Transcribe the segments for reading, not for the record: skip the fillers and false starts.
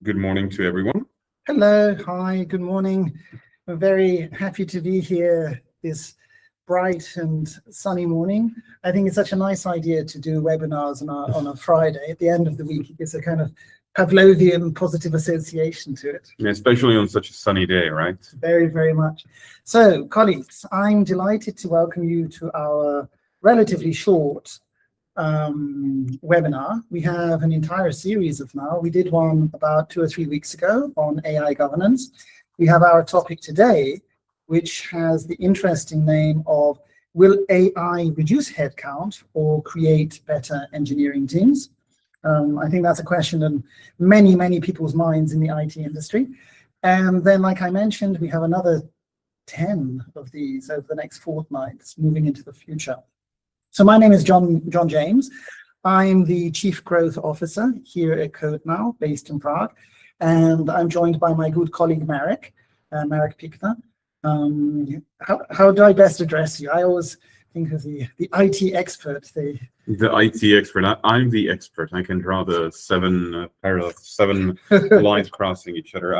Good morning to everyone. Hello, hi, good morning. I'm very happy to be here this bright and sunny morning. I think it's such a nice idea to do webinars on a Friday at the end of the week. It gives a kind of Pavlovian positive association to it. Especially on such a sunny day, right? Very, very much. So, colleagues, I'm delighted to welcome you to our relatively short webinar. We have an entire series of now. We did one about 2 or 3 weeks ago on AI governance. We have our topic today, which has the interesting name of Will AI reduce headcount or create better engineering teams? I think that's a question in many, many people's minds in the IT industry. And then, like I mentioned, we have another 10 of these over the next fortnights moving into the future. So my name is John James. I'm the Chief Growth Officer here at CodeNow, based in Prague. And I'm joined by my good colleague, Marek Pichner. How do I best address you? I always think of the IT expert. The IT expert. I'm the expert. I can draw the seven lines crossing each other.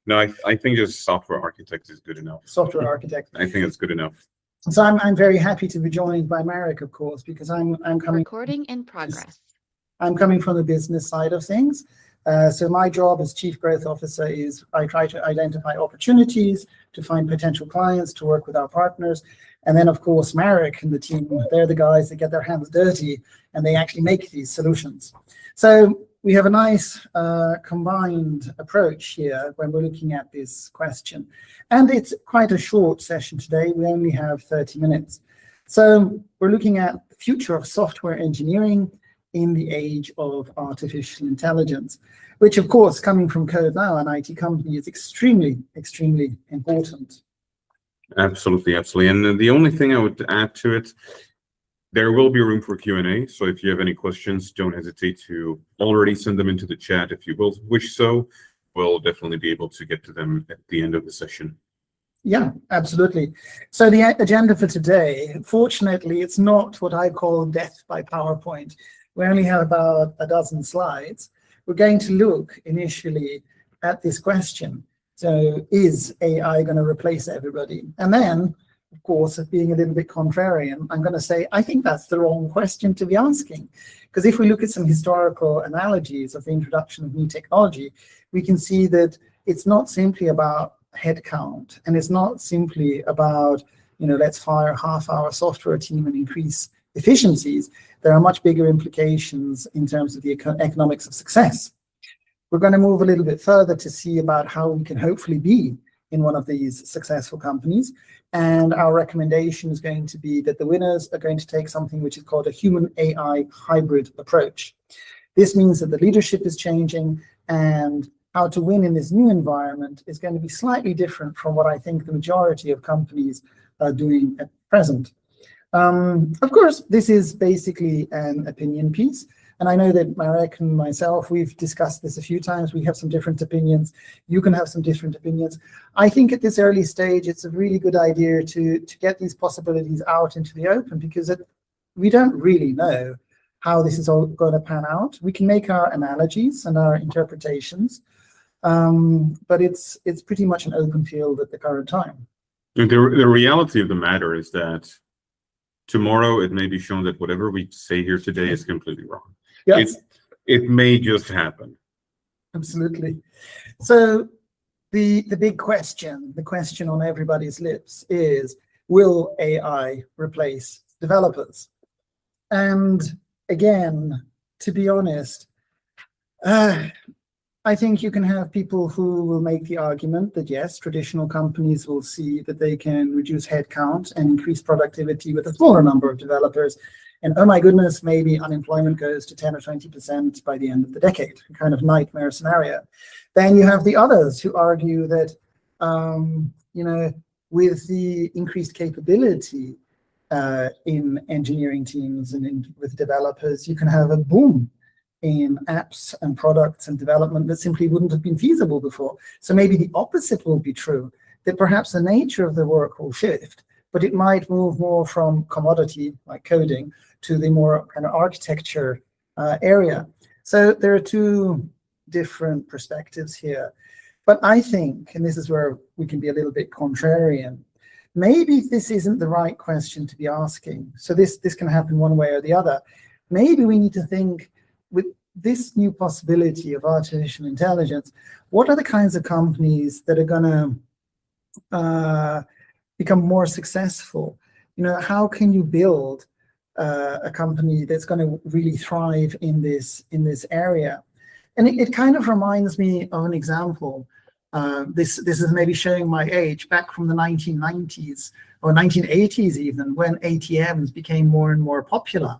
No, I think just software architect is good enough. Software architect. I think it's good enough. So I'm very happy to be joined by Marek, of course, because I'm coming. Recording in progress. I'm coming from the business side of things. So my job as Chief Growth Officer is I try to identify opportunities, to find potential clients, to work with our partners. And then, of course, Marek and the team, they're the guys that get their hands dirty and they actually make these solutions. So we have a nice combined approach here when we're looking at this question. And it's quite a short session today. We only have 30 minutes. So we're looking at the future of software engineering in the age of artificial intelligence, which, of course, coming from CodeNow, an IT company, is extremely, extremely important. Absolutely, absolutely. And the only thing I would add to it, there will be room for Q&A. So if you have any questions, don't hesitate to already send them into the chat if you will wish so. We'll definitely be able to get to them at the end of the session. Yeah, absolutely. So the agenda for today, fortunately, it's not what I call death by PowerPoint. We only have about a dozen slides. We're going to look initially at this question. So is AI going to replace everybody? And then, of course, being a little bit contrarian, I'm going to say, I think that's the wrong question to be asking. Because if we look at some historical analogies of the introduction of new technology, we can see that it's not simply about headcount, and it's not simply about, let's fire half our software team and increase efficiencies. There are much bigger implications in terms of the economics of success. We're going to move a little bit further to see about how we can hopefully be in one of these successful companies. And our recommendation is going to be that the winners are going to take something which is called a human-AI hybrid approach. This means that the leadership is changing, and how to win in this new environment is going to be slightly different from what I think the majority of companies are doing at present. Of course, this is basically an opinion piece. And I know that Marek and myself, we've discussed this a few times. We have some different opinions. You can have some different opinions. I think at this early stage, it's a really good idea to get these possibilities out into the open, because we don't really know how this is all going to pan out. We can make our analogies and our interpretations, but it's pretty much an open field at the current time. The reality of the matter is that tomorrow it may be shown that whatever we say here today is completely wrong. Yes. It may just happen. Absolutely. So the big question, the question on everybody's lips is, will AI replace developers? And again, to be honest, I think you can have people who will make the argument that, yes, traditional companies will see that they can reduce headcount and increase productivity with a smaller number of developers. And oh my goodness, maybe unemployment goes to 10 or 20% by the end of the decade, a kind of nightmare scenario. Then you have the others who argue that, with the increased capability in engineering teams and with developers, you can have a boom in apps and products and development that simply wouldn't have been feasible before. So maybe the opposite will be true, that perhaps the nature of the work will shift, but it might move more from commodity, like coding, to the more kind of architecture area. So there are two different perspectives here. But I think, and this is where we can be a little bit contrarian, maybe this isn't the right question to be asking. So this can happen one way or the other. Maybe we need to think, with this new possibility of artificial intelligence, what are the kinds of companies that are going to become more successful? How can you build a company that's going to really thrive in this area? And it kind of reminds me of an example. This is maybe showing my age, back from the 1990s or 1980s even, when ATMs became more and more popular.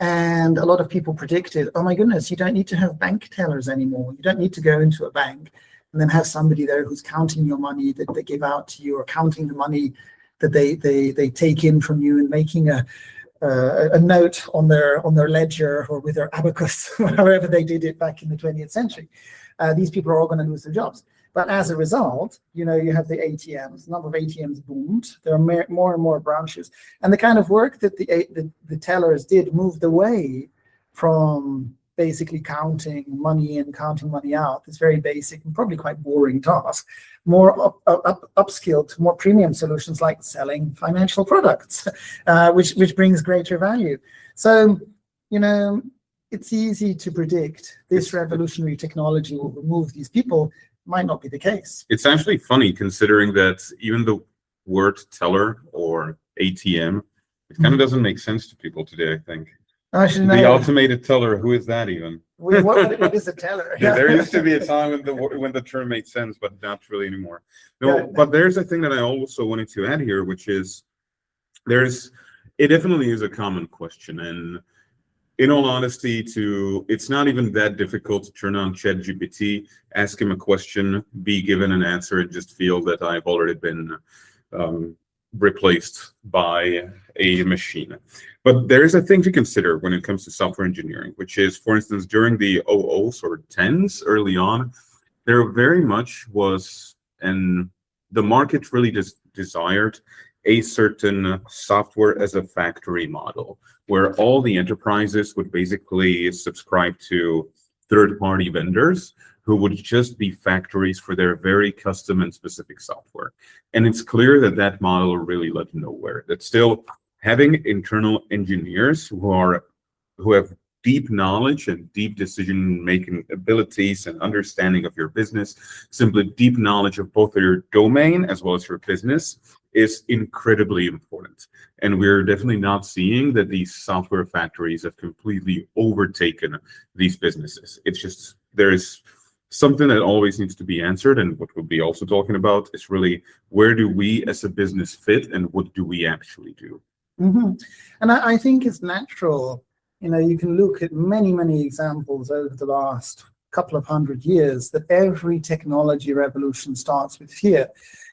And a lot of people predicted, oh my goodness, you don't need to have bank tellers anymore. You don't need to go into a bank and then have somebody there who's counting your money that they give out to you, or counting the money that they take in from you, and making a note on their ledger or with their abacus, however they did it back in the 20th century. These people are all going to lose their jobs. But as a result, you have the ATMs. The number of ATMs boomed. There are more and more branches, and the kind of work that the tellers did moved away from basically counting money in, counting money out. This very basic and probably quite boring task. More upskilled to more premium solutions like selling financial products, which brings greater value. So, it's easy to predict this revolutionary technology will remove these people. Might not be the case. It's actually funny, considering that even the word teller or ATM, it kind of doesn't make sense to people today, I think. The automated teller, who is that even? What is a teller? Yeah, there used to be a time when the term made sense, but not really anymore. No, but there's a thing that I also wanted to add here, which is it definitely is a common question. And in all honesty, it's not even that difficult to turn on ChatGPT, ask him a question, be given an answer, and just feel that I've already been replaced by a machine. But there is a thing to consider when it comes to software engineering, which is, for instance, during the 00s or 10s early on, there very much was, and the market really just desired a certain software as a factory model, where all the enterprises would basically subscribe to third-party vendors who would just be factories for their very custom and specific software. And it's clear that that model really led nowhere. That still having internal engineers who have deep knowledge and deep decision-making abilities and understanding of your business, simply deep knowledge of both your domain as well as your business, is incredibly important. And we're definitely not seeing that these software factories have completely overtaken these businesses. It's just, there's something that always needs to be answered. And what we'll be also talking about is really, where do we as a business fit and what do we actually do? Mm-hmm. And I think it's natural. You can look at many, many examples over the last couple of 100 years that every technology revolution starts with fear.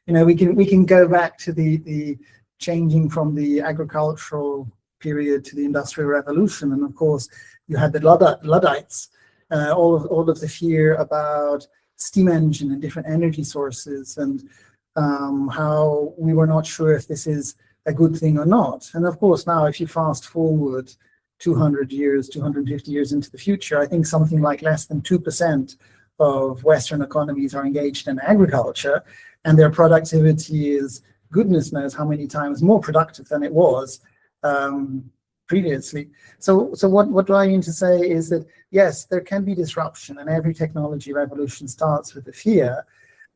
We can go back to the changing from the agricultural period to the Industrial Revolution, and of course you had the Luddites, all of the fear about steam engine and different energy sources, and how we were not sure if this is a good thing or not. And of course now, if you fast forward 200 years, 250 years into the future, I think something like less than 2% of Western economies are engaged in agriculture, and their productivity is goodness knows how many times more productive than it was previously. So what do I mean to say is that, yes, there can be disruption, and every technology revolution starts with a fear.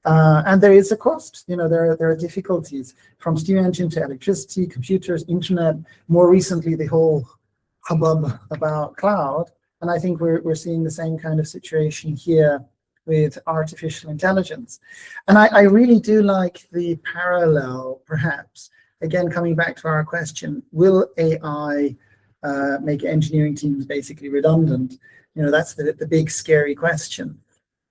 And there is a cost. There are difficulties, from steam engine to electricity, computers, internet, more recently the whole hubbub about cloud. And I think we're seeing the same kind of situation here with artificial intelligence. And I really do like the parallel, perhaps, again, coming back to our question, will AI make engineering teams basically redundant? That's the big scary question.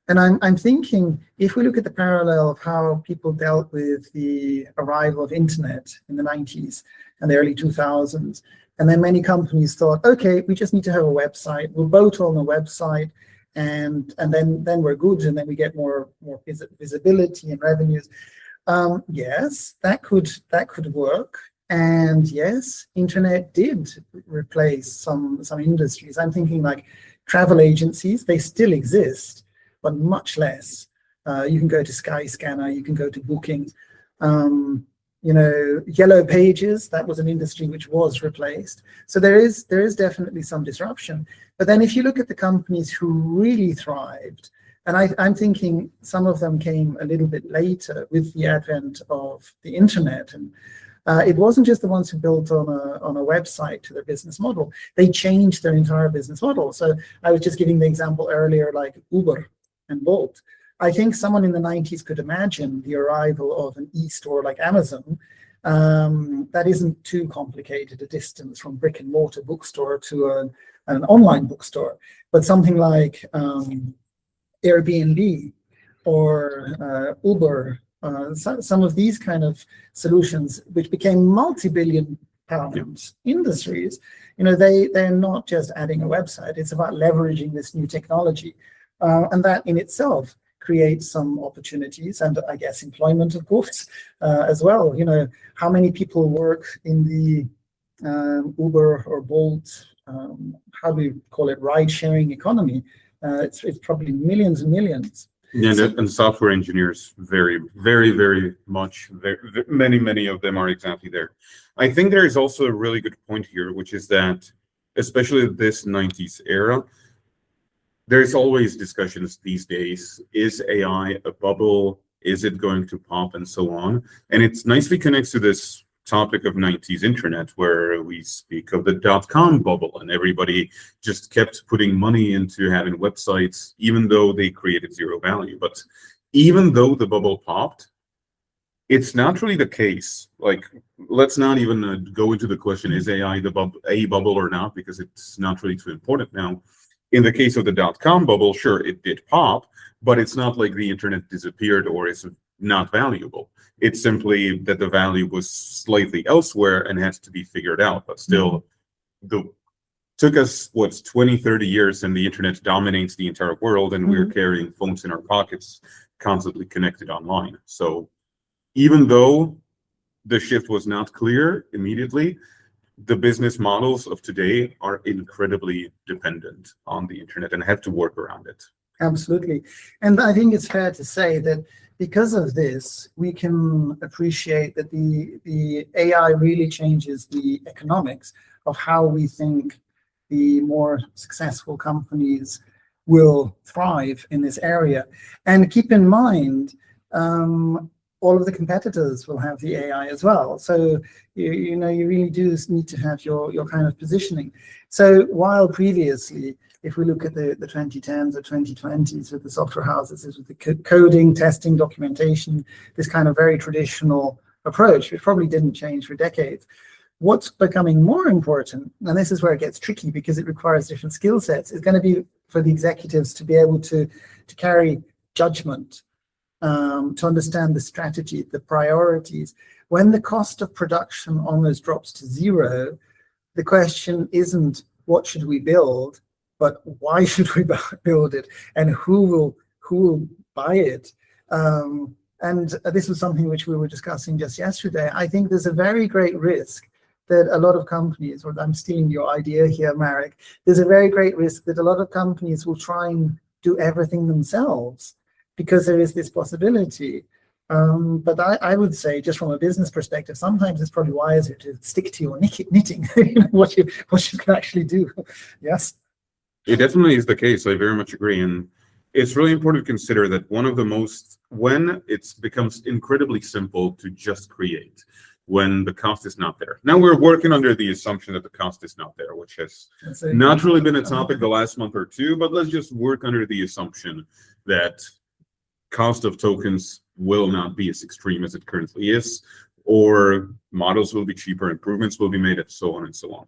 And I'm thinking, if we look at the parallel of how people dealt with the arrival of internet in the 90s and the early 2000s, and then many companies thought, okay, we just need to have a website. We'll boat on the website, and then we're good, and then we get more visibility and revenues. Yes, that could work. And yes, internet did replace some industries. I'm thinking like travel agencies, they still exist, but much less. You can go to Skyscanner, you can go to Booking. Yellow Pages, that was an industry which was replaced. So there is definitely some disruption. But then if you look at the companies who really thrived, and I'm thinking some of them came a little bit later with the advent of the internet, and it wasn't just the ones who built on a website to their business model. They changed their entire business model. So I was just giving the example earlier, like Uber and Bolt. I think someone in the 90s could imagine the arrival of an e-store like Amazon. That isn't too complicated, a distance from brick and mortar bookstore to an online bookstore. But something like Airbnb or Uber, some of these kind of solutions, which became multi-billion pound industries, they're not just adding a website. It's about leveraging this new technology. And that in itself creates some opportunities and I guess employment, of course, as well. How many people work in the Uber or Bolt, how do we call it, ride-sharing economy? It's probably millions and millions. Yeah, and software engineers, very, very, very much, many of them are exactly there. I think there is also a really good point here, which is that, especially this 90s era, there's always discussions these days. Is AI a bubble? Is it going to pop and so on? And it nicely connects to this topic of 90s internet, where we speak of the dot-com bubble, and everybody just kept putting money into having websites, even though they created zero value. But even though the bubble popped, it's not really the case. Like, let's not even go into the question, is AI a bubble or not, because it's not really too important now. In the case of the dot-com bubble, sure, it did pop, but it's not like the internet disappeared or is not valuable. It's simply that the value was slightly elsewhere and has to be figured out. But still, took us, 20, 30 years, and the internet dominates the entire world, and we're carrying phones in our pockets, constantly connected online. So even though the shift was not clear immediately, the business models of today are incredibly dependent on the internet and have to work around it. Absolutely. And I think it's fair to say that because of this, we can appreciate that the AI really changes the economics of how we think the more successful companies will thrive in this area. And keep in mind, all of the competitors will have the AI as well. So, you really do need to have your kind of positioning. So while previously, if we look at the 2010s or 2020s with the software houses, with the coding, testing, documentation, this kind of very traditional approach, which probably didn't change for decades. What's becoming more important, and this is where it gets tricky because it requires different skill sets, is going to be for the executives to be able to carry judgment, to understand the strategy, the priorities. When the cost of production almost drops to zero, the question isn't what should we build, but why should we build it, and who will buy it? And this was something which we were discussing just yesterday. I think there's a very great risk that a lot of companies, or I'm stealing your idea here, Marek, there's a very great risk that a lot of companies will try and do everything themselves, because there is this possibility. But I would say, just from a business perspective, sometimes it's probably wiser to stick to your knitting, what you can actually do. Yes? It definitely is the case. I very much agree. And it's really important to consider that when it becomes incredibly simple to just create, when the cost is not there. Now we're working under the assumption that the cost is not there, which has not really been a topic the last month or two, but let's just work under the assumption that cost of tokens will not be as extreme as it currently is, or models will be cheaper, improvements will be made, and so on and so on.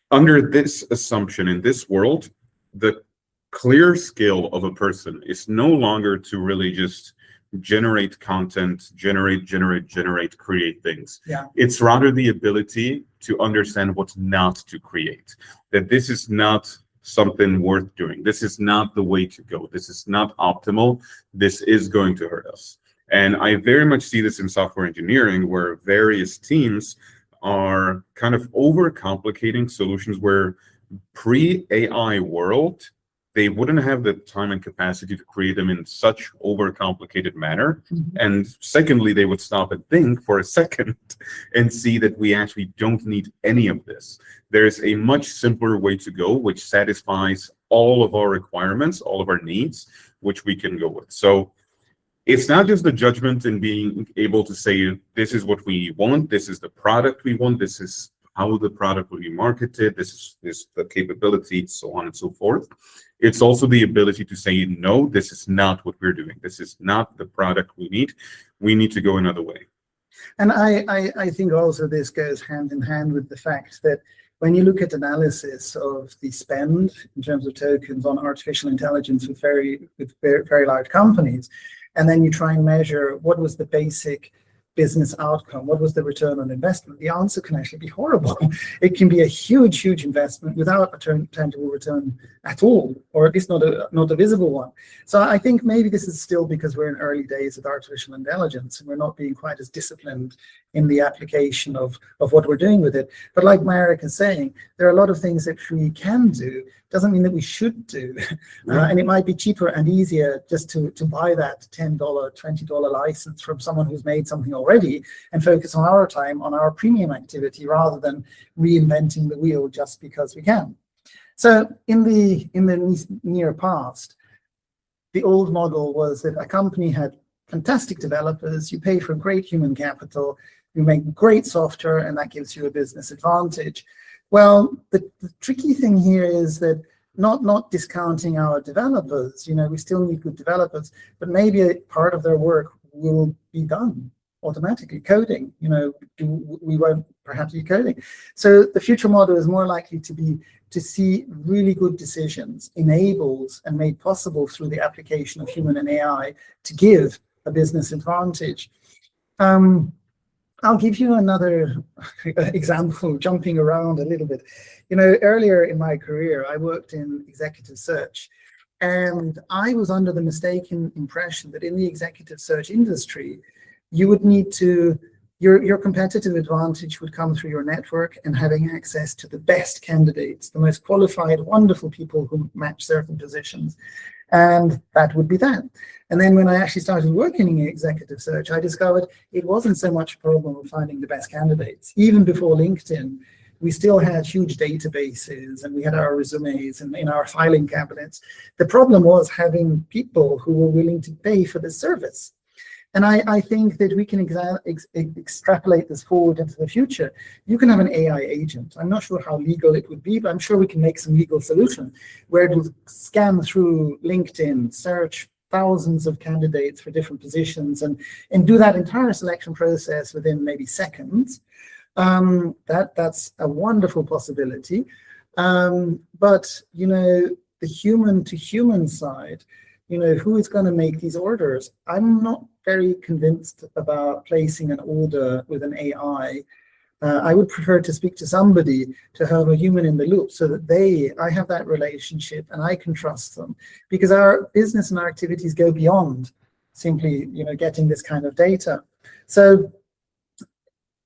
Under this assumption, in this world, the clear skill of a person is no longer to really just generate content, generate, create things. Yeah. It's rather the ability to understand what not to create, that this is not something worth doing. This is not the way to go. This is not optimal. This is going to hurt us. And I very much see this in software engineering, where various teams are kind of overcomplicating solutions, where pre-AI world, they wouldn't have the time and capacity to create them in such overcomplicated manner. And secondly, they would stop and think for a second and see that we actually don't need any of this. There's a much simpler way to go, which satisfies all of our requirements, all of our needs, which we can go with. So it's not just the judgment in being able to say, this is what we want, this is the product we want, this is how the product will be marketed, this is the capability, so on and so forth. It's also the ability to say, no, this is not what we're doing. This is not the product we need. We need to go another way. And I think also this goes hand in hand with the fact that when you look at analysis of the spend in terms of tokens on artificial intelligence with very large companies, and then you try and measure what was the basic business outcome, what was the return on investment, the answer can actually be horrible. It can be a huge investment without a tangible return at all, or at least not a visible one. So I think maybe this is still because we're in early days with artificial intelligence and we're not being quite as disciplined in the application of what we're doing with it. But like Marek is saying, there are a lot of things that we can do. Doesn't mean that we should do. And it might be cheaper and easier just to buy that $10, $20 license from someone who's made something already and focus on our time on our premium activity rather than reinventing the wheel just because we can. So in the near past, the old model was that a company had fantastic developers, you pay for great human capital, you make great software, and that gives you a business advantage. Well, the tricky thing here is that not discounting our developers, we still need good developers, but maybe a part of their work will be done automatically, coding, we won't perhaps be coding. So the future model is more likely to see really good decisions enabled and made possible through the application of human and AI to give a business advantage. I'll give you another example, jumping around a little bit. Earlier in my career, I worked in executive search, and I was under the mistaken impression that in the executive search industry, you would need to, your competitive advantage would come through your network and having access to the best candidates, the most qualified, wonderful people who match certain positions. And that would be that. And then when I actually started working in executive search, I discovered it wasn't so much a problem of finding the best candidates. Even before LinkedIn, we still had huge databases and we had our resumes and in our filing cabinets. The problem was having people who were willing to pay for the service. And I think that we can extrapolate this forward into the future. You can have an AI agent. I'm not sure how legal it would be, but I'm sure we can make some legal solution where it will scan through LinkedIn, search thousands of candidates for different positions and do that entire selection process within maybe seconds. That's a wonderful possibility. But, the human to human side, who is going to make these orders? I'm not very convinced about placing an order with an AI. I would prefer to speak to somebody, to have a human in the loop so that I have that relationship and I can trust them, because our business and our activities go beyond simply, getting this kind of data. So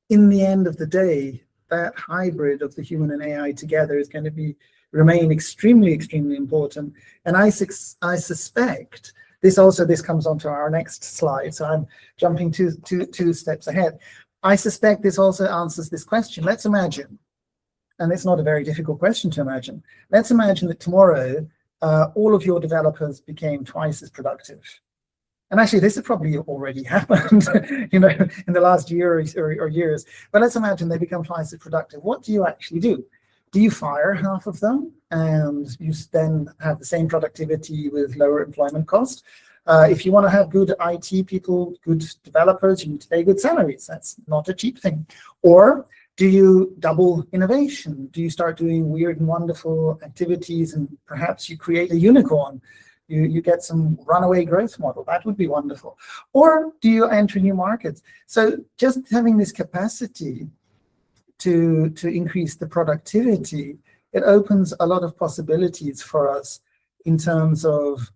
in the end of the day, that hybrid of the human and AI together is going to remain extremely important. And I suspect this comes on to our next slide. So I'm jumping two steps ahead. I suspect this also answers this question. Let's imagine, and it's not a very difficult question to imagine. Let's imagine that tomorrow, all of your developers became twice as productive. And actually, this has probably already happened, in the last year or years. But let's imagine they become twice as productive. What do you actually do? Do you fire half of them and you then have the same productivity with lower employment cost? If you want to have good IT people, good developers, you need to pay good salaries. That's not a cheap thing. Or do you double innovation? Do you start doing weird and wonderful activities and perhaps you create a unicorn? You get some runaway growth model. That would be wonderful. Or do you enter new markets? So just having this capacity to increase the productivity, it opens a lot of possibilities for us in terms of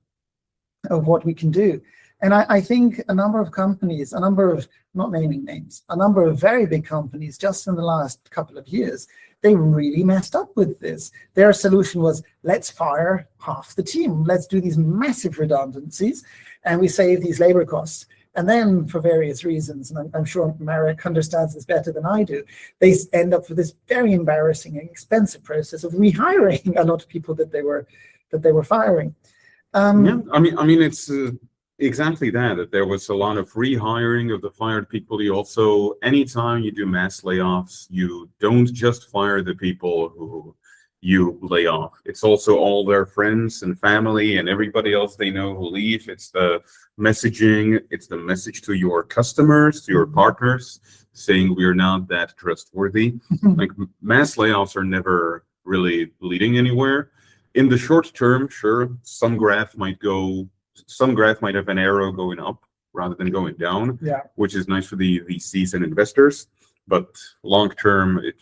what we can do. And I think a number of companies, not naming names, a number of very big companies just in the last couple of years, they really messed up with this. Their solution was, let's fire half the team. Let's do these massive redundancies, and we save these labor costs. And then, for various reasons, and I'm sure Marek understands this better than I do, they end up with this very embarrassing and expensive process of rehiring a lot of people that they were firing. Yeah, I mean, it's exactly that there was a lot of rehiring of the fired people. You also, anytime you do mass layoffs, you don't just fire the people who you lay off. It's also all their friends and family and everybody else they know who leave. It's the messaging, it's the message to your customers, to your partners, saying we're not that trustworthy. Like, mass layoffs are never really leading anywhere. In the short term, sure, some graph might have an arrow going up rather than going down, which is nice for the VCs and investors. But long term, it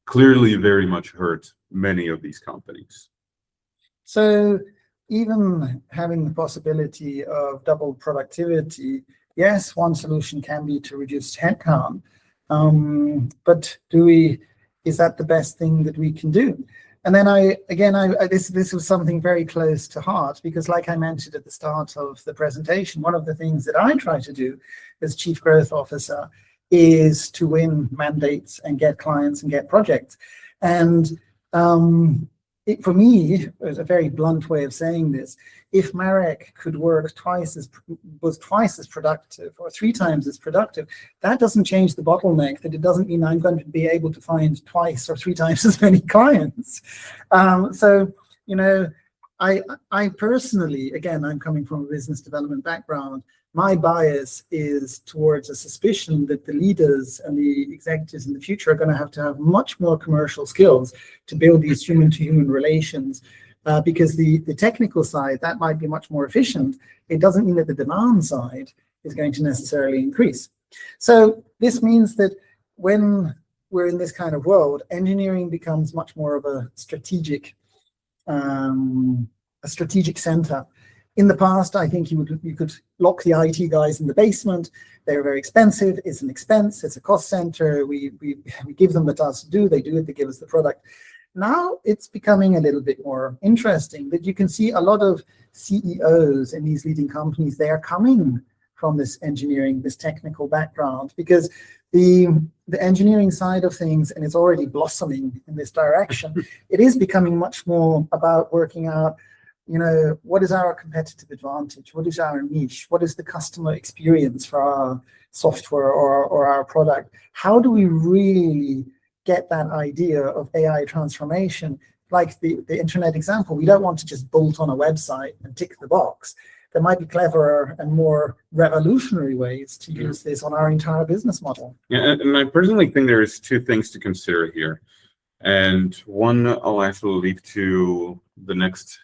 clearly very much hurt many of these companies. So even having the possibility of double productivity, yes, one solution can be to reduce headcount, but is that the best thing that we can do? And then this was something very close to heart, because like I mentioned at the start of the presentation, one of the things that I try to do as Chief Growth Officer is to win mandates and get clients and get projects. And for me, it's a very blunt way of saying this, if Marek could work was twice as productive or 3 times as productive, that doesn't change the bottleneck, that it doesn't mean I'm going to be able to find twice or 3 times as many clients. So, I personally, again, I'm coming from a business development background, my bias is towards a suspicion that the leaders and the executives in the future are going to have much more commercial skills to build these human-to-human relations, because the technical side, that might be much more efficient. It doesn't mean that the demand side is going to necessarily increase. So this means that when we're in this kind of world, engineering becomes much more of a strategic center. In the past, I think you could lock the IT guys in the basement. They're very expensive. It's an expense. It's a cost center. We give them the task to do. They do it. They give us the product. Now it's becoming a little bit more interesting that you can see a lot of CEOs in these leading companies. They are coming from this engineering, this technical background, because the engineering side of things, and it's already blossoming in this direction, it is becoming much more about working out, what is our competitive advantage? What is our niche? What is the customer experience for our software or our product? How do we really get that idea of AI transformation? Like the internet example, we don't want to just bolt on a website and tick the box. There might be cleverer and more revolutionary ways to use this on our entire business model. Yeah, and I personally think there's 2 things to consider here. And one I'll actually leave to the next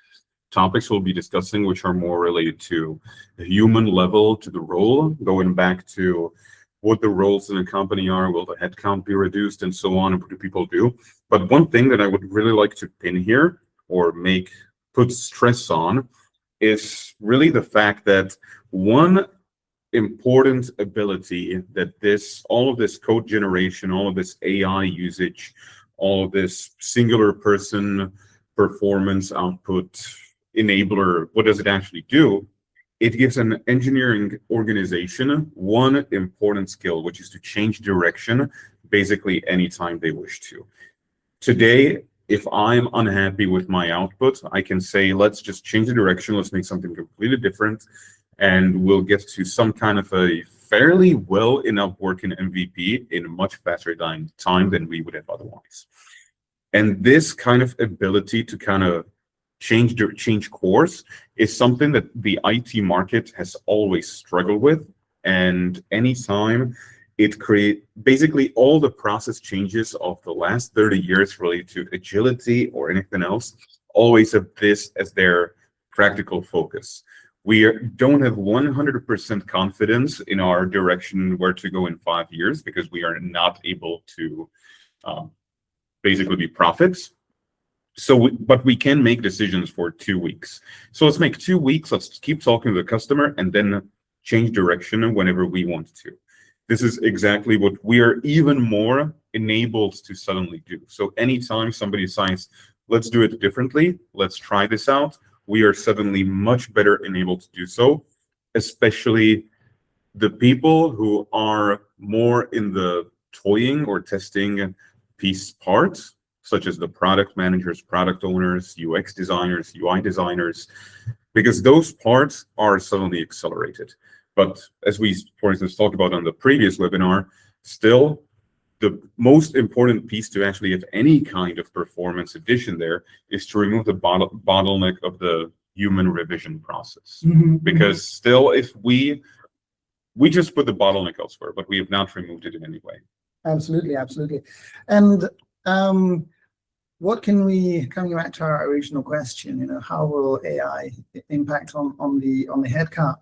topics we'll be discussing, which are more related to the human level, to the role, going back to what the roles in a company are, will the headcount be reduced, and so on, and what do people do. But one thing that I would really like to pin here or put stress on is really the fact that one important ability that all of this code generation, all of this AI usage, all of this singular person performance output enabler, what does it actually do? It gives an engineering organization one important skill, which is to change direction basically anytime they wish to. Today, if I'm unhappy with my output, I can say, let's just change the direction, let's make something completely different, and we'll get to some kind of a fairly well enough working MVP in a much faster time than we would have otherwise. And this kind of ability to kind of change course is something that the IT market has always struggled with. And anytime it creates basically all the process changes of the last 30 years related to agility or anything else, always have this as their practical focus. We don't have 100% confidence in our direction where to go in 5 years because we are not able to basically be prophets. But we can make decisions for 2 weeks. So let's make 2 weeks. Let's keep talking to the customer and then change direction whenever we want to. this is exactly what we are even more enabled to suddenly do. So anytime somebody decides, let's do it differently, let's try this out, we are suddenly much better enabled to do so, especially the people who are more in the toying or testing piece parts, such as the product managers, product owners, UX designers, UI designers, because those parts are suddenly accelerated. But as we, for instance, talked about on the previous webinar, still the most important piece to actually have any kind of performance addition there is to remove the bottleneck of the human revision process. Because still, if we just put the bottleneck elsewhere, but we have not removed it in any way. Absolutely, absolutely. And what can we, coming back to our original question, how will AI impact on the headcount?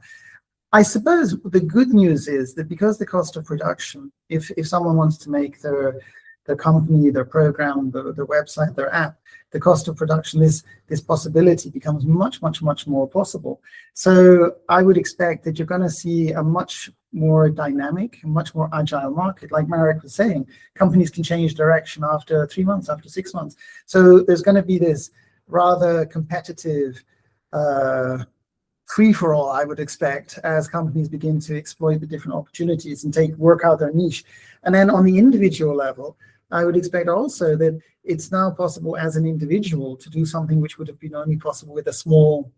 I suppose the good news is that because the cost of production, if someone wants to make their company, their program, their website, their app, the cost of production, this possibility becomes much, much, much more possible. So I would expect that you're going to see a much more dynamic, much more agile market. Like Marek was saying, companies can change direction after 3 months, after 6 months. So there's going to be this rather competitive free-for-all, I would expect, as companies begin to exploit the different opportunities and work out their niche. And then on the individual level, I would expect also that it's now possible as an individual to do something which would have been only possible with a small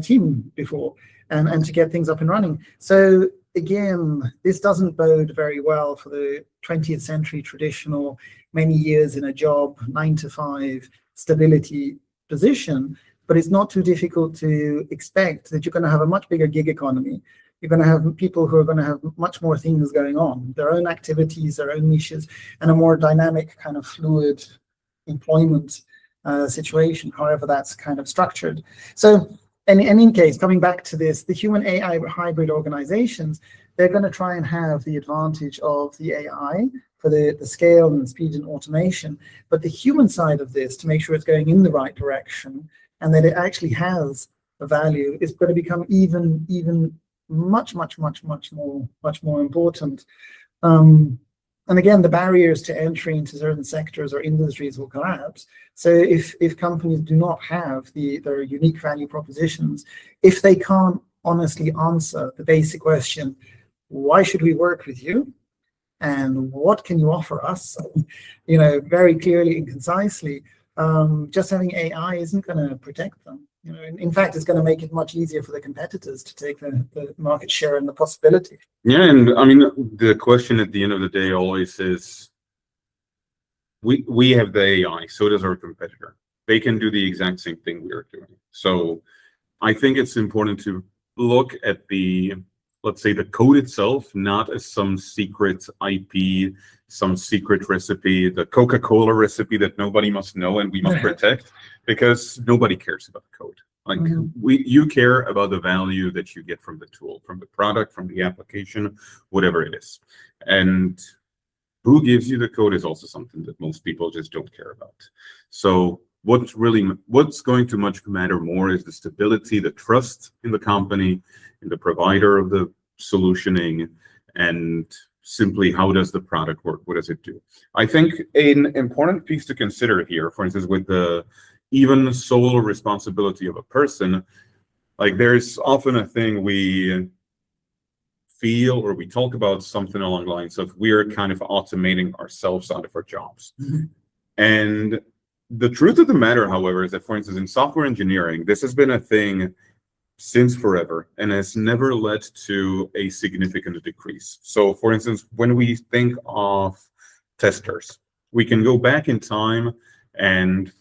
team before, and to get things up and running. So again, this doesn't bode very well for the 20th century traditional many years in a job, 9 to 5 stability position. But it's not too difficult to expect that you're going to have a much bigger gig economy. You're going to have people who are going to have much more things going on, their own activities, their own niches, and a more dynamic kind of fluid employment situation, however that's kind of structured. So in any case, coming back to this, the human AI hybrid organizations, they're going to try and have the advantage of the AI for the scale and the speed and automation. But the human side of this, to make sure it's going in the right direction, and that it actually has a value, is going to become even much more important. And again, the barriers to entry into certain sectors or industries will collapse. So if companies do not have their unique value propositions, if they can't honestly answer the basic question, why should we work with you? And what can you offer us? Very clearly and concisely, just having AI isn't going to protect them. In fact, it's going to make it much easier for the competitors to take the market share and the possibility. Yeah, and I mean, the question at the end of the day always is, we have the AI, so does our competitor. They can do the exact same thing we are doing. So I think it's important to look at let's say the code itself, not as some secret IP, some secret recipe, the Coca-Cola recipe that nobody must know and we must protect, because nobody cares about the code. Like you care about the value that you get from the tool, from the product, from the application, whatever it is. And who gives you the code is also something that most people just don't care about. So what's going to much matter more is the stability, the trust in the company, in the provider of the solutioning, and simply how does the product work? What does it do? I think an important piece to consider here, for instance, with the even sole responsibility of a person, like there's often a thing we feel or we talk about something along the lines of we're kind of automating ourselves out of our jobs. And the truth of the matter, however, is that, for instance, in software engineering, this has been a thing since forever and has never led to a significant decrease. So, for instance, when we think of testers, we can go back in time and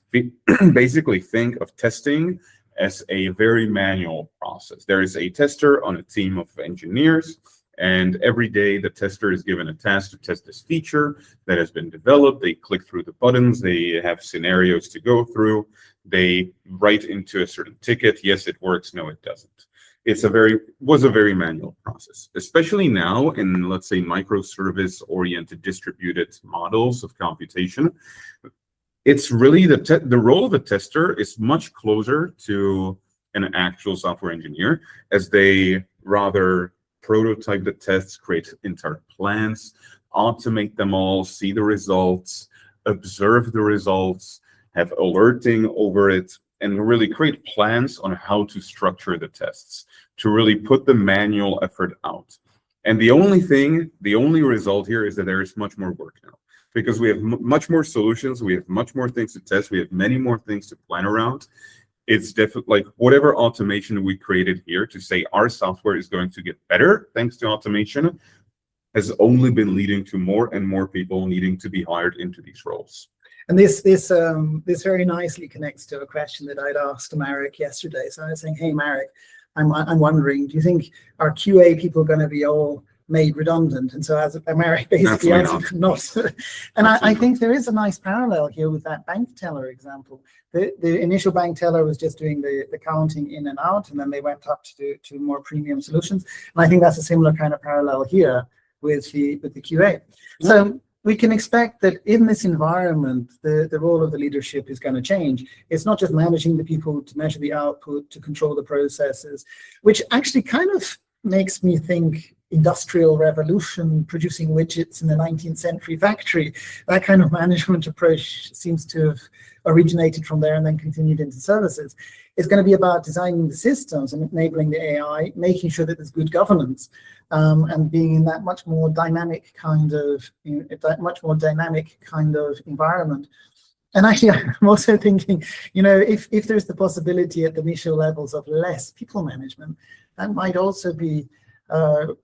basically think of testing as a very manual process. There is a tester on a team of engineers, and every day the tester is given a task to test this feature that has been developed. They click through the buttons, they have scenarios to go through, they write into a certain ticket, yes, it works, no, it doesn't. Was a very manual process, especially now in, let's say, microservice-oriented distributed models of computation. It's really the role of a tester is much closer to an actual software engineer, as they rather prototype the tests, create entire plans, automate them all, see the results, observe the results, have alerting over it, and really create plans on how to structure the tests, to really put the manual effort out. And the only result here is that there is much more work now, because we have much more solutions, we have much more things to test, we have many more things to plan around. It's definitely like whatever automation we created here to say our software is going to get better thanks to automation has only been leading to more and more people needing to be hired into these roles. And this very nicely connects to a question that I'd asked Marek yesterday. So I was saying, hey, Marek, I'm wondering, do you think our QA people are going to be all made redundant? And so as Marek basically answered, not. And I think there is a nice parallel here with that bank teller example. The initial bank teller was just doing the counting in and out, and then they went up to more premium solutions. And I think that's a similar kind of parallel here with the QA. So we can expect that in this environment, the role of the leadership is going to change. It's not just managing the people to measure the output, to control the processes, which actually kind of makes me think industrial revolution, producing widgets in the 19th century factory. That kind of management approach seems to have originated from there and then continued into services. It's going to be about designing the systems and enabling the AI, making sure that there's good governance, and being in that much more dynamic kind of environment. And actually, I'm also thinking, if there's the possibility at the initial levels of less people management, that might also be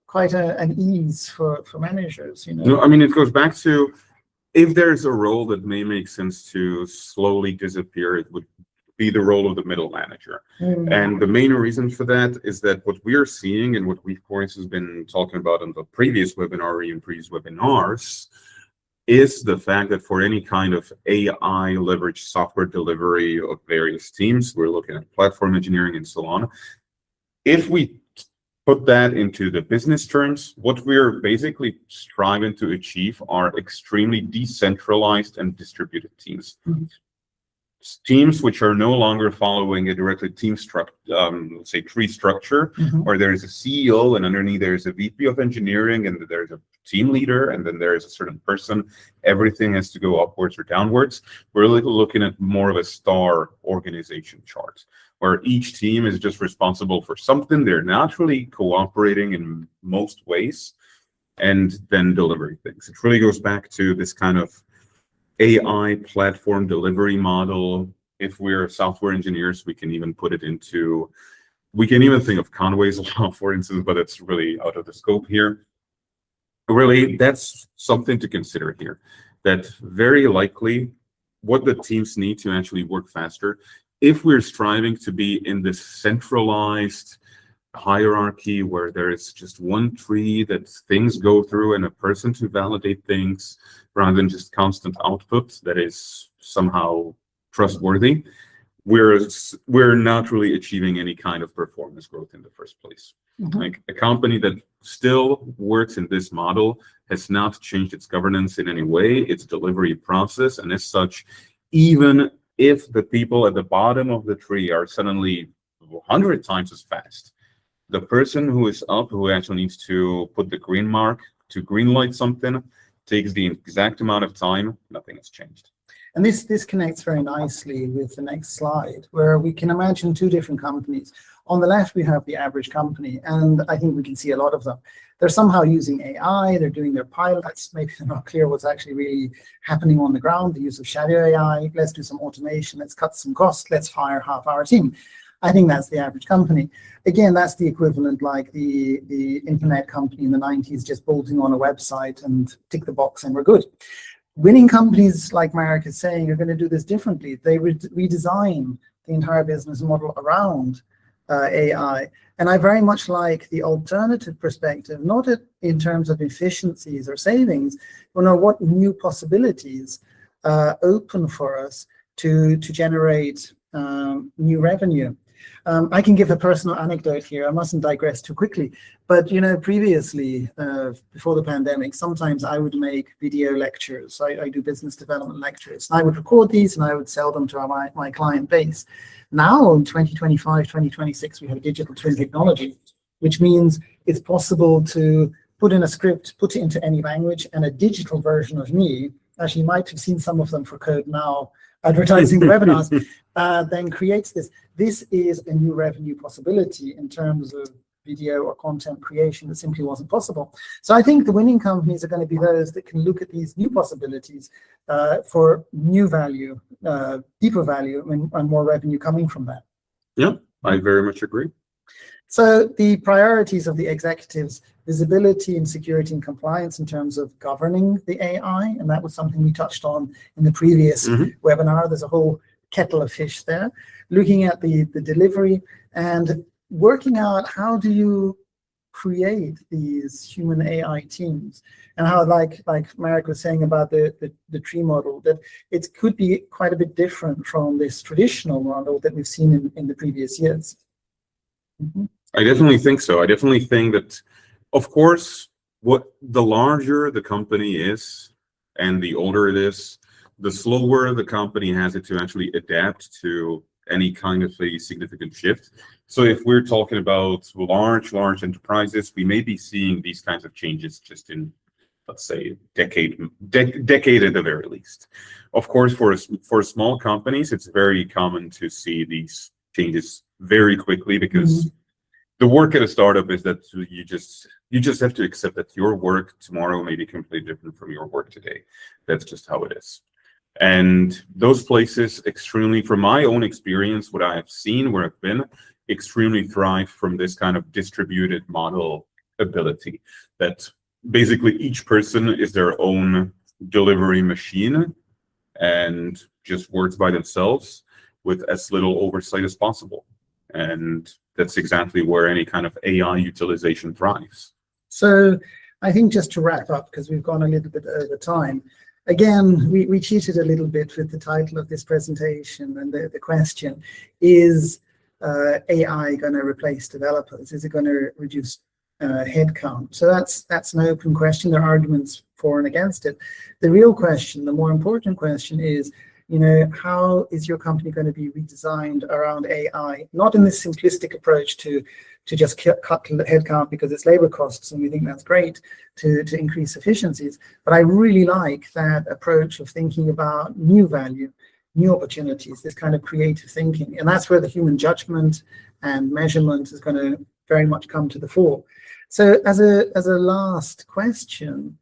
quite an ease for managers. No, I mean, it goes back to, if there's a role that may make sense to slowly disappear, it would be the role of the middle manager. And the main reason for that is that what we're seeing, and what we, of course, has been talking about in the previous webinar and previous webinars, is the fact that for any kind of AI leveraged software delivery of various teams, we're looking at platform engineering and so on. If we put that into the business terms, what we're basically striving to achieve are extremely decentralized and distributed teams. Teams which are no longer following a directly team structure, let's say tree structure, where there's a CEO and underneath there's a VP of engineering and there's a team leader and then there's a certain person. Everything has to go upwards or downwards. We're looking at more of a star organization chart, where each team is just responsible for something. They're naturally cooperating in most ways and then delivering things. It really goes back to this kind of AI platform delivery model. If we're software engineers, we can even put it into, we can even think of Conway's law, for instance, but it's really out of the scope here. Really, that's something to consider here, that very likely what the teams need to actually work faster, if we're striving to be in this centralized hierarchy where there is just one tree that things go through and a person to validate things, rather than just constant output that is somehow trustworthy, we're not really achieving any kind of performance growth in the first place. Like a company that still works in this model has not changed its governance in any way, its delivery process, and as such, even if the people at the bottom of the tree are suddenly 100 times as fast, the person who is up, who actually needs to put the green mark to green light something, takes the exact amount of time. Nothing has changed. And this connects very nicely with the next slide, where we can imagine two different companies. On the left, we have the average company, and I think we can see a lot of them. They're somehow using AI, they're doing their pilots, maybe they're not clear what's actually really happening on the ground, the use of shadow AI, let's do some automation, let's cut some costs, let's fire half our team. I think that's the average company. Again, that's the equivalent like the internet company in the 90s, just bolting on a website and tick the box and we're good. Winning companies, like Marek is saying, are going to do this differently. They redesign the entire business model around AI. And I very much like the alternative perspective, not in terms of efficiencies or savings, but know what new possibilities open for us to generate new revenue. I can give a personal anecdote here. I mustn't digress too quickly, but previously, before the pandemic, sometimes I would make video lectures. I do business development lectures. I would record these and I would sell them to my client base. Now in 2025, 2026, we have digital twin technology. which means it's possible to put in a script, put it into any language, and a digital version of me, actually you might have seen some of them for Code Now advertising the webinars, then creates this. This is a new revenue possibility in terms of video or content creation that simply wasn't possible. So I think the winning companies are going to be those that can look at these new possibilities for new value, deeper value, and more revenue coming from that. Yeah, I very much agree. So the priorities of the executives: visibility and security and compliance in terms of governing the AI, and that was something we touched on in the previous webinar. There's a whole kettle of fish there. Looking at the delivery and working out how do you create these human AI teams, and how, like Marek was saying about the tree model, that it could be quite a bit different from this traditional model that we've seen in the previous years. I definitely think so. I definitely think that, of course, the larger the company is and the older it is, the slower the company has it to actually adapt to any kind of a significant shift. So if we're talking about large enterprises, we may be seeing these kinds of changes just in, let's say, decade at the very least. Of course, for small companies, it's very common to see these changes very quickly, because the work at a startup is that you just have to accept that your work tomorrow may be completely different from your work today. That's just how it is. And those places extremely, from my own experience, what I have seen, where I've been, extremely thrive from this kind of distributed model ability, that basically each person is their own delivery machine and just works by themselves with as little oversight as possible. And that's exactly where any kind of AI utilization thrives. So I think, just to wrap up, because we've gone a little bit over time, again, we cheated a little bit with the title of this presentation, and the question is, AI going to replace developers? Is it going to reduce headcount? So that's an open question. There are arguments for and against it. The real question, the more important question is, how is your company going to be redesigned around AI? Not in this simplistic approach to just cut headcount because it's labor costs, and we think that's great to increase efficiencies. But I really like that approach of thinking about new value, new opportunities, this kind of creative thinking. And that's where the human judgment and measurement is going to very much come to the fore. So as a last question,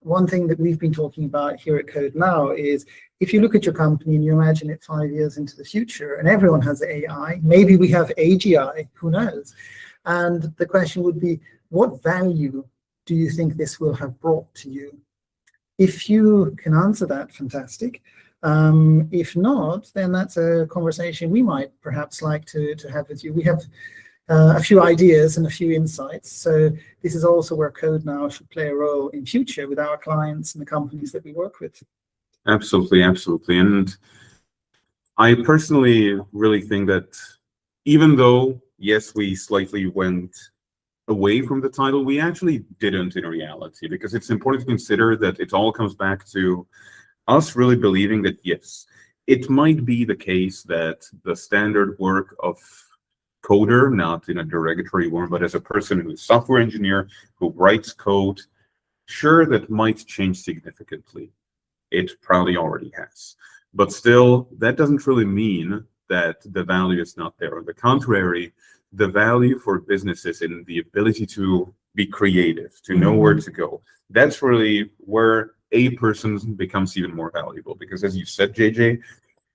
one thing that we've been talking about here at Code Now is, if you look at your company and you imagine it 5 years into the future and everyone has AI, maybe we have AGI, who knows? And the question would be, what value do you think this will have brought to you? If you can answer that, fantastic. If not, then that's a conversation we might perhaps like to have with you. We have a few ideas and a few insights. So this is also where Code Now should play a role in future with our clients and the companies that we work with. Absolutely. And I personally really think that, even though, yes, we slightly went away from the title, we actually didn't in reality, because it's important to consider that it all comes back to us really believing that, yes, it might be the case that the standard work of coder, not in a derogatory one, but as a person who's a software engineer who writes code, sure, that might change significantly. It probably already has. But still, that doesn't really mean that the value is not there. On the contrary, the value for businesses in the ability to be creative, to know where to go, that's really where a person becomes even more valuable. Because as you said, JJ,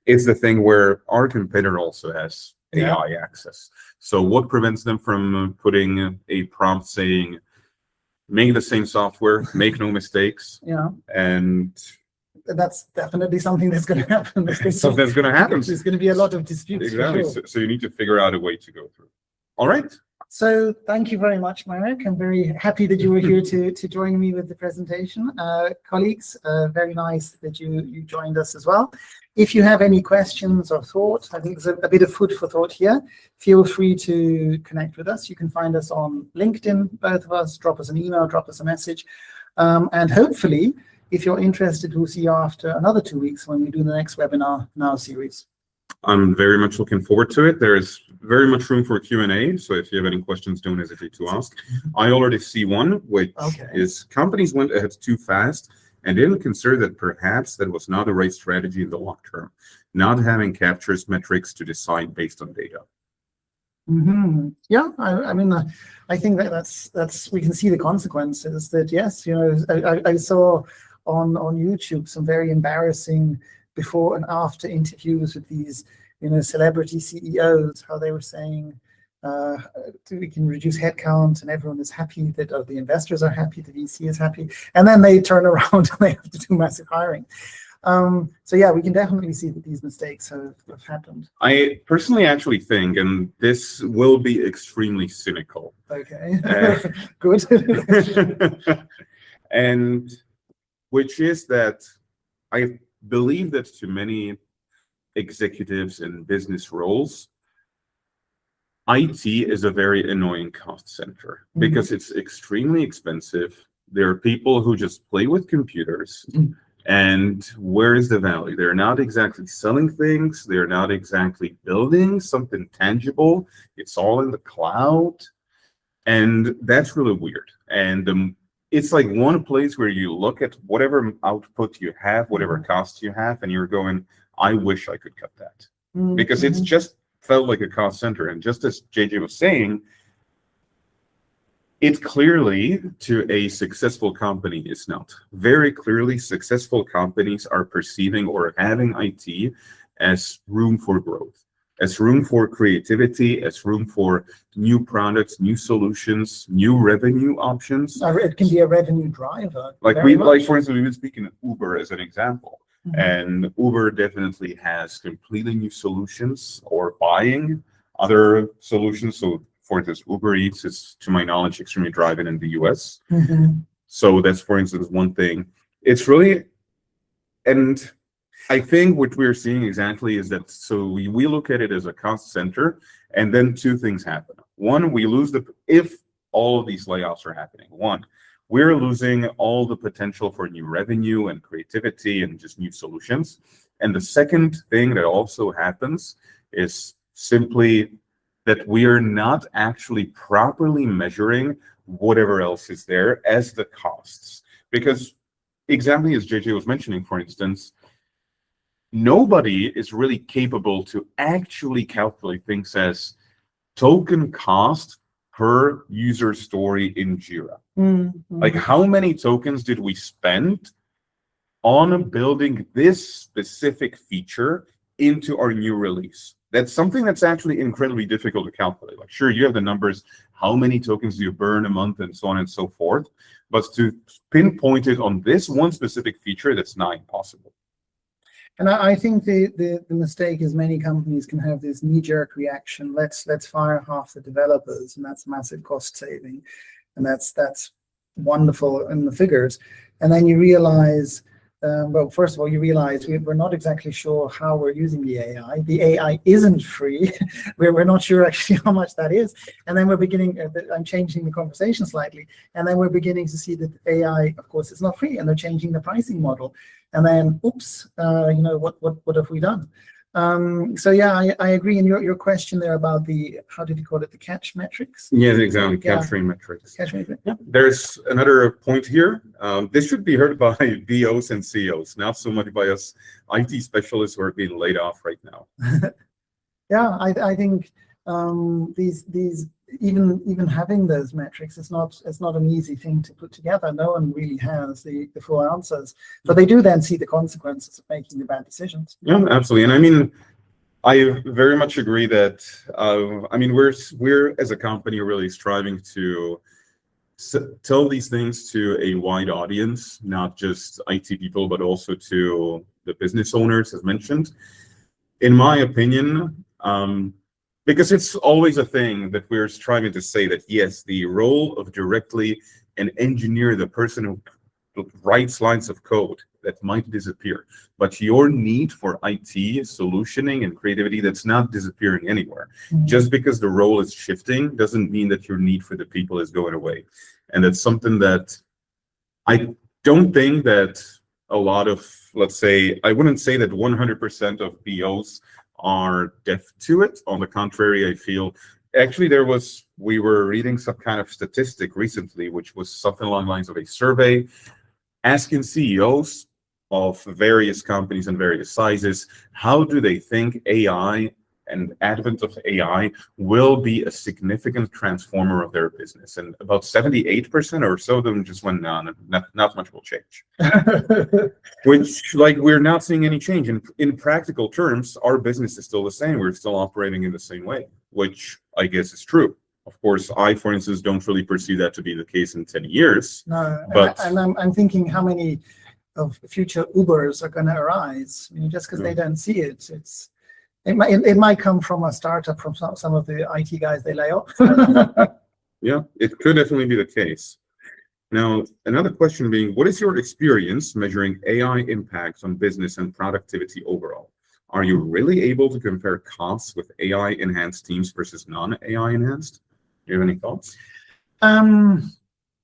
it's the thing where our competitor also has AI access. So what prevents them from putting a prompt saying, make the same software, make no mistakes? And that's definitely something that's going to happen. Something that's going to happen. There's going to be a lot of disputes. Exactly. For sure. So you need to figure out a way to go through. All right. So thank you very much, Marek. I'm very happy that you were here to join me with the presentation. Colleagues, very nice that you joined us as well. If you have any questions or thoughts, I think there's a bit of food for thought here. Feel free to connect with us. You can find us on LinkedIn, both of us. Drop us an email, drop us a message. And hopefully, if you're interested, we'll see you after another 2 weeks when we do the next webinar in our series. I'm very much looking forward to it. There's very much room for Q&A, so if you have any questions, don't hesitate to ask. I already see one, which is companies went ahead too fast and didn't consider that perhaps that was not the right strategy in the long term, not having captures metrics to decide based on data. Yeah, I mean, I think that's we can see the consequences. That yes, I saw on YouTube some very embarrassing before and after interviews with these celebrity CEOs, how they were saying we can reduce headcount and everyone is happy, that the investors are happy, the VC is happy, and then they turn around and they have to do massive hiring. So yeah, we can definitely see that these mistakes have happened. I personally actually think, and this will be extremely cynical. Okay, good. And which is that I believe that to many executives in business roles, IT is a very annoying cost center because it's extremely expensive. There are people who just play with computers. And where is the value? They're not exactly selling things. They're not exactly building something tangible. It's all in the cloud. And that's really weird. And it's like one place where you look at whatever output you have, whatever costs you have, and you're going, I wish I could cut that. Because it's just felt like a cost center. And just as JJ was saying, it clearly, to a successful company, is not. Very clearly, successful companies are perceiving or having IT as room for growth, as room for creativity, as room for new products, new solutions, new revenue options. It can be a revenue driver. Like for instance, we've been speaking of Uber as an example. And Uber definitely has completely new solutions or buying other solutions. So for instance, Uber Eats is, to my knowledge, extremely driving in the US. So that's, for instance, one thing. It's really, and I think what we're seeing exactly is that, so we look at it as a cost center, and then two things happen. One, we lose if all of these layoffs are happening, one, we're losing all the potential for new revenue and creativity and just new solutions. And the second thing that also happens is simply that we are not actually properly measuring whatever else is there as the costs. Because exactly as JJ was mentioning, for instance, nobody is really capable to actually calculate things as token cost per user story in Jira. Like how many tokens did we spend on building this specific feature into our new release? That's something that's actually incredibly difficult to calculate. Like, sure, you have the numbers, how many tokens do you burn a month and so on and so forth, but to pinpoint it on this one specific feature, that's not impossible. And I think the mistake is many companies can have this knee-jerk reaction. Let's fire half the developers, and that's massive cost saving, and that's wonderful in the figures. And then you realize, well, first of all, you realize we're not exactly sure how we're using the AI. The AI isn't free. we're not sure actually how much that is. And then we're beginning, I'm changing the conversation slightly, and then we're beginning to see that AI, of course, is not free, and they're changing the pricing model. And then, oops, what have we done? So yeah, I agree. And your question there about the, how did you call it, the catch metrics? Yes, exactly, capturing metrics. Catch metrics. Yeah. There's another point here. This should be heard by BOs and CEOs, not so much by us IT specialists who are being laid off right now. Yeah, I think these even having those metrics, it's not an easy thing to put together. No one really has the full answers, but they do then see the consequences of making the bad decisions. Yeah, absolutely. And I mean, I very much agree that I mean, we're as a company really striving to tell these things to a wide audience, not just IT people, but also to the business owners, as mentioned. In my opinion, because it's always a thing that we're striving to say that, yes, the role of directly an engineer, the person who writes lines of code, that might disappear. But your need for IT solutioning and creativity, that's not disappearing anywhere. Just because the role is shifting doesn't mean that your need for the people is going away. And that's something that I don't think that a lot of, let's say, I wouldn't say that 100% of BOs are deaf to it. On the contrary, I feel actually we were reading some kind of statistic recently, which was something along the lines of a survey asking CEOs of various companies and various sizes, how do they think AI and advent of AI will be a significant transformer of their business? And about 78% or so of them just went, no, not much will change. Which, like, we're not seeing any change. In practical terms, our business is still the same. We're still operating in the same way, which I guess is true. Of course, I, for instance, don't really perceive that to be the case in 10 years. No, but I'm thinking how many of future Ubers are going to arise. I mean, just because they don't see it, it might come from a startup, from some of the IT guys they lay off. Yeah, it could definitely be the case. Now, another question being, what is your experience measuring AI impacts on business and productivity overall? Are you really able to compare costs with AI-enhanced teams versus non-AI enhanced? Do you have any thoughts?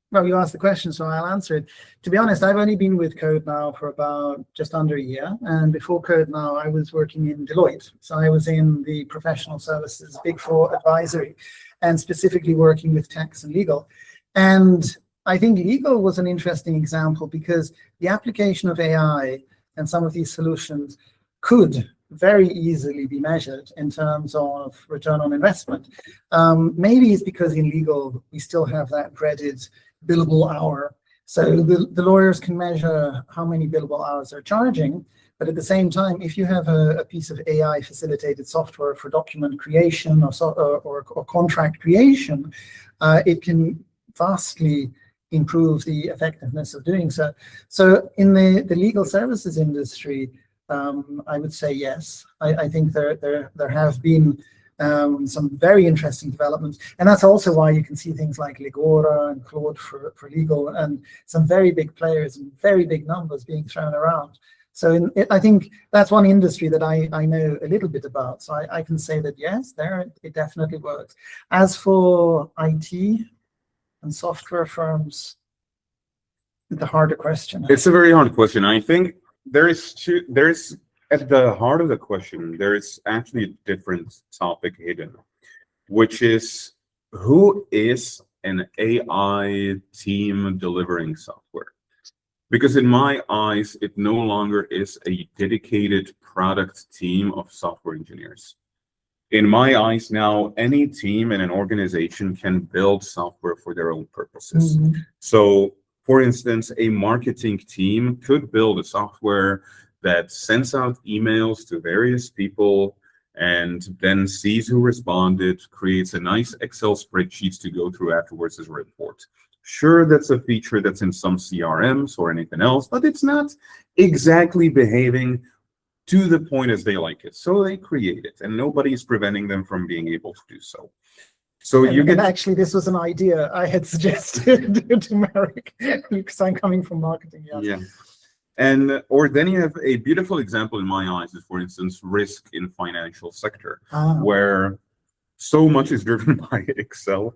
Well, you asked the question, so I'll answer it. To be honest, I've only been with Code Now for about just under a year. And before Code Now, I was working in Deloitte. So I was in the professional services, Big Four advisory, and specifically working with tax and legal. And I think legal was an interesting example because the application of AI and some of these solutions could very easily be measured in terms of return on investment. Maybe it's because in legal, we still have that dreaded billable hour. So the lawyers can measure how many billable hours they're charging. But at the same time, if you have a piece of AI facilitated software for document creation or contract creation, it can vastly improve the effectiveness of doing so. So in the legal services industry, I would say yes. I think there have been some very interesting developments, and that's also why you can see things like Legora and Claude for legal, and some very big players and very big numbers being thrown around. So I think that's one industry that I know a little bit about. So I can say that yes, it definitely works. As for IT and software firms, the harder question. It's a very hard question. I think there's at the heart of the question, there is actually a different topic hidden, which is, who is an AI team delivering software? Because in my eyes, it no longer is a dedicated product team of software engineers. In my eyes now, any team in an organization can build software for their own purposes. Mm-hmm. So, for instance, a marketing team could build a software that sends out emails to various people and then sees who responded, creates a nice Excel spreadsheet to go through afterwards as a report. Sure, that's a feature that's in some CRMs or anything else, but it's not exactly behaving to the point as they like it. So they create it, and nobody's preventing them from being able to do so. So and actually, this was an idea I had suggested to Merrick because I'm coming from marketing. Yeah. And or then you have a beautiful example in my eyes is, for instance, risk in financial sector, where so much is driven by Excel.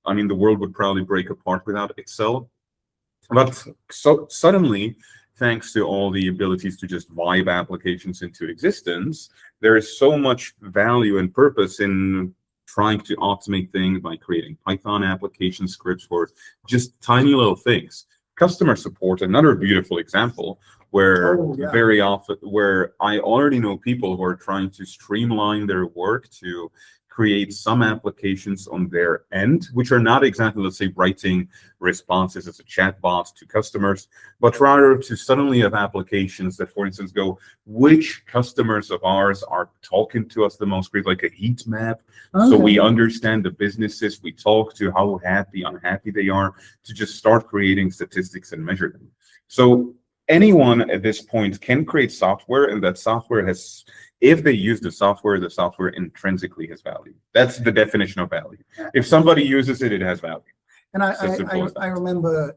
I mean, the world would probably break apart without Excel. But so suddenly, thanks to all the abilities to just vibe applications into existence, there is so much value and purpose in trying to automate things by creating Python application scripts for just tiny little things. Customer support, another beautiful example where very often, where I already know people who are trying to streamline their work to create some applications on their end, which are not exactly, let's say, writing responses as a chatbot to customers, but rather to suddenly have applications that, for instance, go, which customers of ours are talking to us the most, create like a heat map. Okay. So we understand the businesses, we talk to how happy, unhappy they are, to just start creating statistics and measure them. So anyone at this point can create software, and that software has, if they use the software intrinsically has value. That's the definition of value. If somebody uses it, it has value. And I remember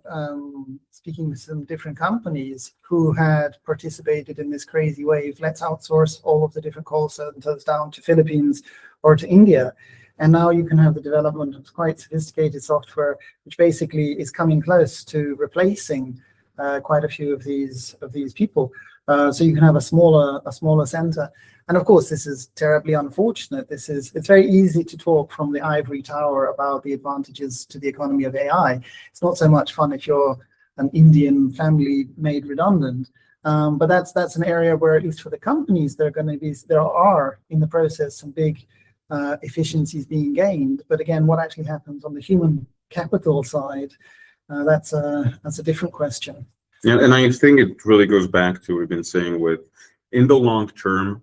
speaking with some different companies who had participated in this crazy wave. Let's outsource all of the different call centers down to Philippines or to India. And now you can have the development of quite sophisticated software, which basically is coming close to replacing quite a few of these people. So you can have a smaller center. And of course, this is terribly unfortunate. It's very easy to talk from the ivory tower about the advantages to the economy of AI. It's not so much fun if you're an Indian family made redundant. But that's an area where, at least for the companies, there are in the process some big efficiencies being gained. But again, what actually happens on the human capital side, that's a different question. Yeah, and I think it really goes back to what we've been saying with, in the long term,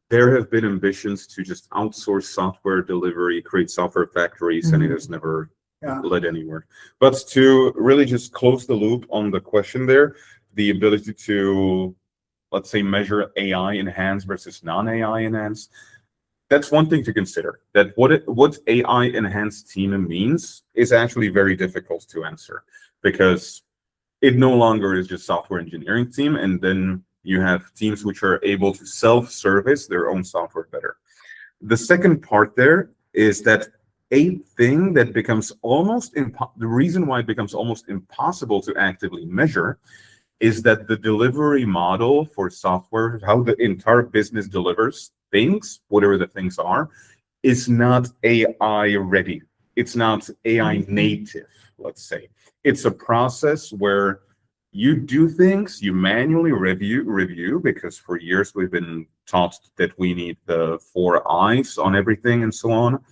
there have been ambitions to just outsource software delivery, create software factories, and it has never led anywhere. But to really just close the loop on the question there, the ability to, let's say, measure AI enhanced versus non-AI enhanced, that's one thing to consider. That what AI enhanced team means is actually very difficult to answer, because it no longer is just software engineering team, and then you have teams which are able to self-service their own software better. The second part there is that a thing that becomes almost the reason why it becomes almost impossible to actively measure is that the delivery model for software, how the entire business delivers things, whatever the things are, is not AI ready. It's not AI native, let's say. It's a process where you do things, you manually review, because for years we've been taught that we need the 4 I's on everything and so on,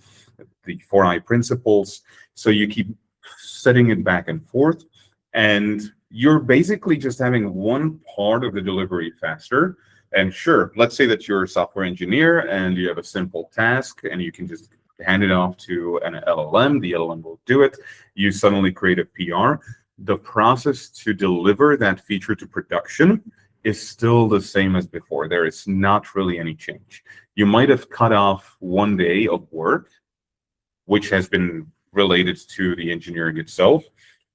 the 4 I principles. So you keep setting it back and forth, and you're basically just having one part of the delivery faster. And sure, let's say that you're a software engineer and you have a simple task and you can just hand it off to an LLM, the LLM will do it. You suddenly create a PR. The process to deliver that feature to production is still the same as before. There is not really any change. You might have cut off one day of work, which has been related to the engineering itself,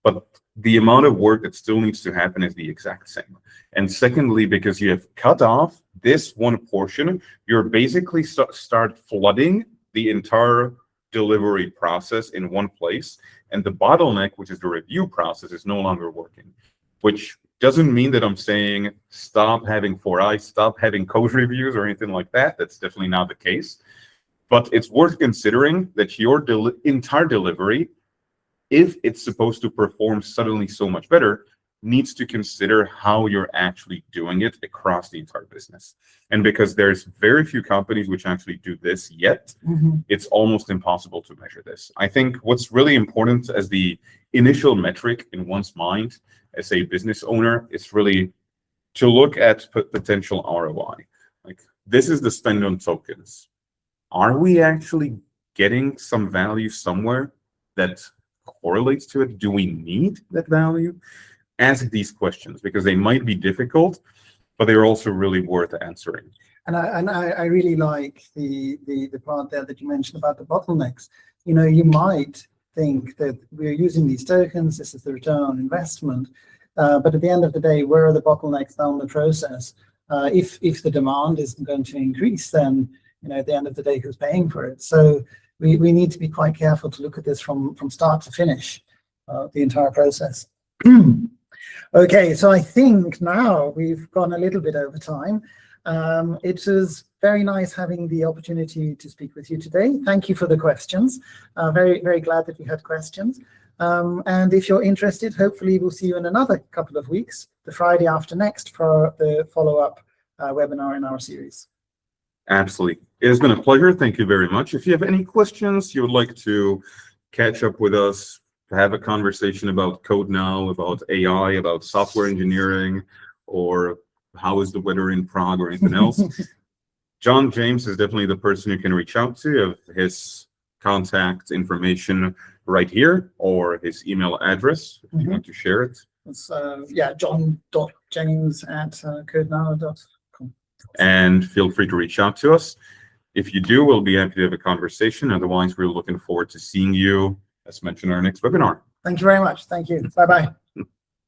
but the amount of work that still needs to happen is the exact same. And secondly, because you have cut off this one portion, you're basically start flooding the entire delivery process in one place, and the bottleneck, which is the review process, is no longer working. Which doesn't mean that I'm saying stop having 4i, stop having code reviews or anything like that. That's definitely not the case. But it's worth considering that your entire delivery, if it's supposed to perform suddenly so much better, needs to consider how you're actually doing it across the entire business. And because there's very few companies which actually do this yet, it's almost impossible to measure this. I think what's really important as the initial metric in one's mind as a business owner is really to look at potential ROI. Like, this is the spend on tokens. Are we actually getting some value somewhere that correlates to it? Do we need that value? Ask these questions, because they might be difficult, but they're also really worth answering. And I really like the part there that you mentioned about the bottlenecks. You know, you might think that we're using these tokens, this is the return on investment, but at the end of the day, where are the bottlenecks down the process? If the demand isn't going to increase, then, you know, at the end of the day, who's paying for it? So we need to be quite careful to look at this from start to finish, the entire process. Okay, so I think now we've gone a little bit over time. It was very nice having the opportunity to speak with you today. Thank you for the questions. Very, very glad that we had questions. And if you're interested, hopefully we'll see you in another couple of weeks, the Friday after next, for the follow-up webinar in our series. Absolutely. It has been a pleasure. Thank you very much. If you have any questions, you would like to catch up with us, have a conversation about code now, about AI, about software engineering, or how is the weather in Prague, or anything else, John James is definitely the person you can reach out to. You have his contact information right here, or his email address, if you want to share it. It's john.james@codenow.com. And feel free to reach out to us. If you do, we'll be happy to have a conversation. Otherwise, we're looking forward to seeing you, as mentioned, in our next webinar. Thank you very much. Thank you. Bye-bye.